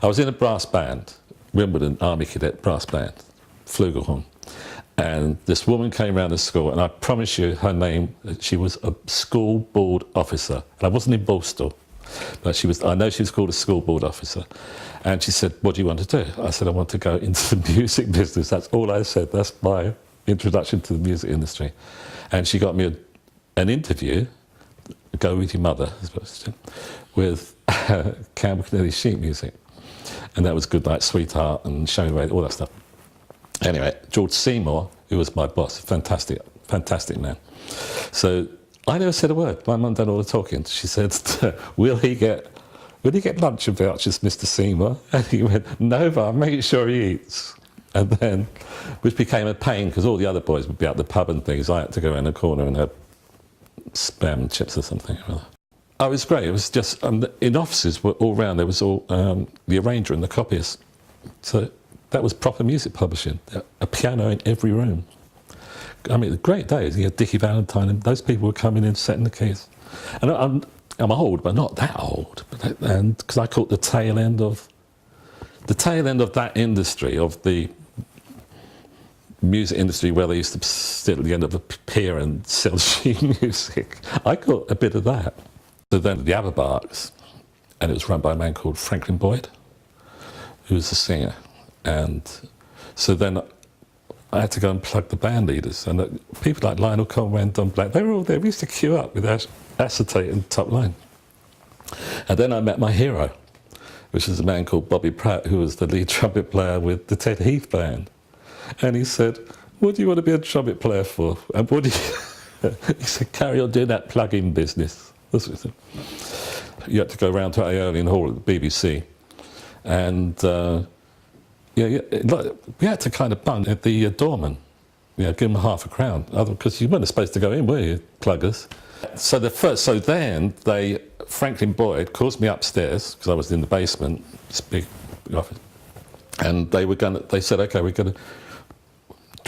I was in a brass band, Wimbledon Army Cadet brass band, flugelhorn. And this woman came around the school, and I promise you her name, she was a school board officer. And I wasn't in Borstal, but I know she was called a school board officer. And she said, what do you want to do? I said, I want to go into the music business. That's all I said. That's my introduction to the music industry. And she got me an interview, Go With Your Mother, with Campbell Kennedy sheet music. And that was Good Night Sweetheart and Show Me the Way, all that stuff. Anyway, George Seymour, who was my boss, fantastic, fantastic man. So I never said a word. My mum done all the talking. She said, will he get lunch vouchers, Mr. Seymour? And he went, no, but I'll make sure he eats. And then, which became a pain, because all the other boys would be at the pub and things. I had to go around the corner and have spam and chips or something. Oh, it was great. It was just, in offices were all round, there was all the arranger and the copyist. So that was proper music publishing. A piano in every room. I mean, great days. You had Dickie Valentine, and those people were coming in, setting the keys. And I'm old, but not that old. And because I caught the tail end of that industry, of the music industry, where they used to sit at the end of a pier and sell sheet music. I caught a bit of that. So then the Aberbarks, and it was run by a man called Franklin Boyd, who was a singer. And so then I had to go and plug the band leaders, and people like Lionel Conway and Don Black, they were all there. We used to queue up with acetate and top line. And then I met my hero, which is a man called Bobby Pratt, who was the lead trumpet player with the Ted Heath Band. And he said, what do you want to be a trumpet player for? And what do you... he said, carry on doing that plug-in business. That's what he said. You had to go round to Aeolian Hall at the BBC. And yeah, we had to kind of bung at the doorman, give him half a crown, because you weren't supposed to go in, were you, pluggers? So then Franklin Boyd calls me upstairs, because I was in the basement, this big office, and they said, okay,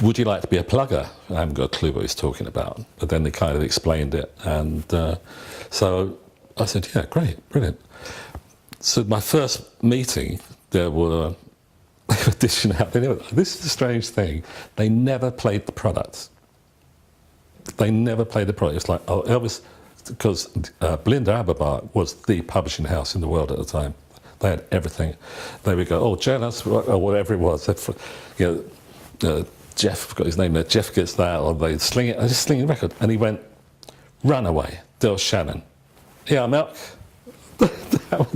would you like to be a plugger? I haven't got a clue what he's talking about, but then they kind of explained it, and so I said, yeah, great, brilliant. So my first meeting, they were dishing out. This is a strange thing. They never played the product. They never played the product. It's like, oh, Elvis, because Belinda Aberbark was the publishing house in the world at the time. They had everything. They would go, oh, jealous, or whatever it was. Jeff got his name there. Jeff gets that, or they sling it. I just sling the record, and he went, Runaway, Del Shannon. Yeah, Milk.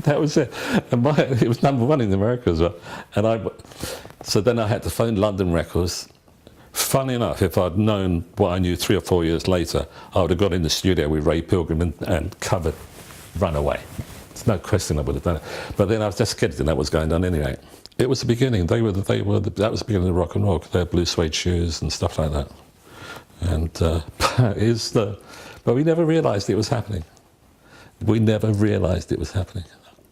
That was it. And it was #1 in America as well. And so then I had to phone London Records. Funny enough, if I'd known what I knew 3 or 4 years later, I would have got in the studio with Ray Pilgrim and covered Runaway. There's no question I would have done it. But then I was just scared that was going on anyway. It was the beginning. That was the beginning of rock and roll. They had blue suede shoes and stuff like that. And but we never realised it was happening. We never realised it was happening.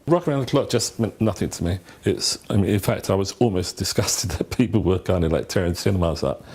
Rock Around the Clock just meant nothing to me. In fact, I was almost disgusted that people were kind of like tearing cinemas up.